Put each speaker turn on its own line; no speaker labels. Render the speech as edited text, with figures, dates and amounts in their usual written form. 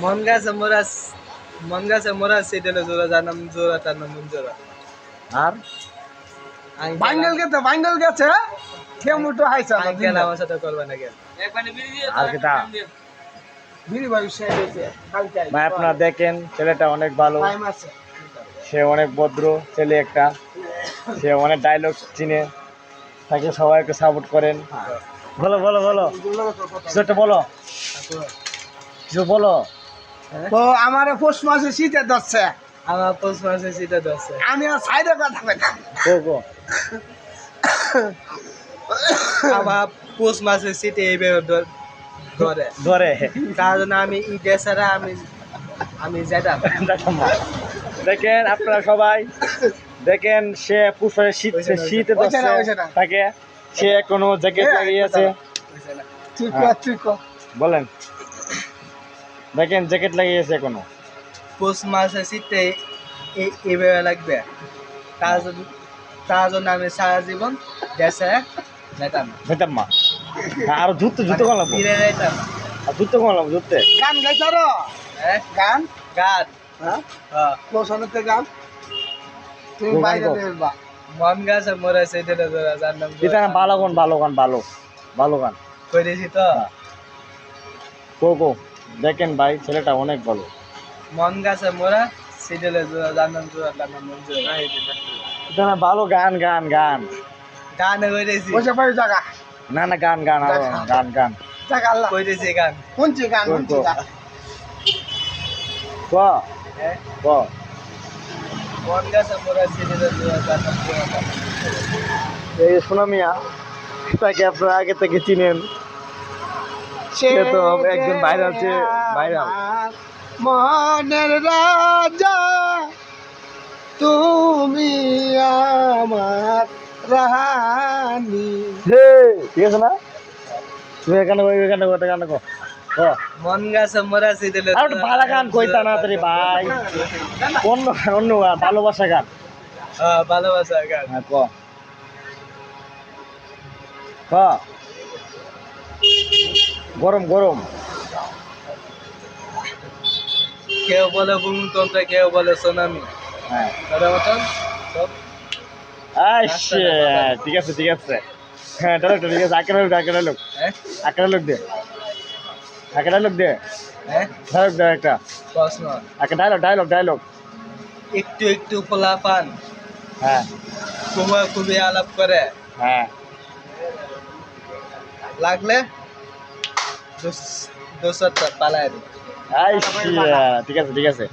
মন গাছে মোরা সিটেলে জোড়া জানাম জোড়া তার নাম জোড়া।
আর
বাঙ্গল গেছে কেমুটো হাইছে
আঙ্কেল আমার সাথে করবে না কেন?
আর কিটা
বিড়ি ভাই শেষ হইছে কালকে
ভাই আপনারা দেখেন ছেলেটা অনেক ভালো,
টাইম আছে
সে অনেক ভদ্র ছেলে একটা, সে অনেক ডায়লগ চিনে, তাকে সবাইকে সাপোর্ট করেন। বলো বলো বলো কিছু একটা বলো, কিছু বলো।
তো আমারে পৌষ মাসে শীতে ধরছে
আমার পৌষ মাসে শীতে ধরছে।
আমি আর সাইডে কথা কইতাম
গো গো
আমার পৌষ মাসে শীতে এইভাবে ধরে
ধরে
তার জন্য আমি ঈদে ছাড়া আমি যেতাম।
দেখেন আপনারা সবাই দেখেন, সে পুষ্পের শীতে ধরছে তাকে, সে কোনো জ্যাকেট লাগিয়েছে।
তুই কর
বলেন, দেখেন জ্যাকেট লাগিয়েছে এখনো।
পৌষ মাসে শীতে এইভাবে লাগবে, তার জন্য আমি সারা জীবন দেশে যেতাম।
যেতাম মা আর ধুতে ধুতে কোন লাগবো,
ফিরে যেতাম।
আর ধুতে কোন লাগবো ধুতে।
গান গাইতারো
হ্যাঁ
গান
গান।
হ্যাঁ
হ্যাঁ
লোসনতে গান তুমি
গান
বাইরে
কও।
বেরবা
মন গাছে মোরা সেটেলে জোড়া জানাম
এটা না ভালো গান, ভালো গান, ভালো ভালো গান
করেছি তো।
কো কো। দেখেন ভাই ছেলেটা অনেক ভালো।
মন গাছে মোরা সেটেলে জোড়া জানাম জোড়া তার নাম জোড়া।
এটা না ভালো গান গান গান
গানে করেছি
বসে পারি জায়গা
না না গান গান আরো গান গান
জায়গা আল্লাহ
করেছি গান।
শুনছি গান শুনছি গান
ক
হ্যাঁ
ক।
মন গাছে মোরা সেটেলে জোড়া জানাম জোড়া তার নাম জোড়া।
এই সোনা মিয়া, তাকে আপনারা আগে থেকে চিনেন, সে তো একজন ভাইরাল, সে ভাইরাল।
মনের রাজা তুমি আমার রানী
হে ঠিক আছে না, তুমি এখানে এখানে গান কো।
মন গাছে মোরা সেটেলে
আর একটা ভালো গান কইতা না তাড়াতাড়ি ভাই, অন্য অন্য গান, ভালোবাসা গান।
হ্যাঁ ভালোবাসা গান।
হ্যাঁ ক ক। গরম গরম।
কেউ বলে ভূমিকম্প, কেউ বলে সুনামি।
হ্যাঁ
তার মতন সব
আচ্ছা ঠিক আছে ঠিক আছে। হ্যাঁ ডায়লগ ঠিক আছে, আঁকে ডায়লগ, আঁকে ডায়লগ,
হ্যাঁ
আঁকে ডায়লগ দে, আঁকে ডায়লগ দে,
হ্যাঁ
ডায়লগ দে একটা,
প্রশ্ন।
আঁকে ডায়লগ ডায়লগ ডায়লগ।
একটু একটু পোলাপান
হ্যাঁ
খুবই খুবই আলাপ করে,
হ্যাঁ
লাগলে দোসরটা পালায়।
আচ্ছা ঠিক আছে ঠিক আছে।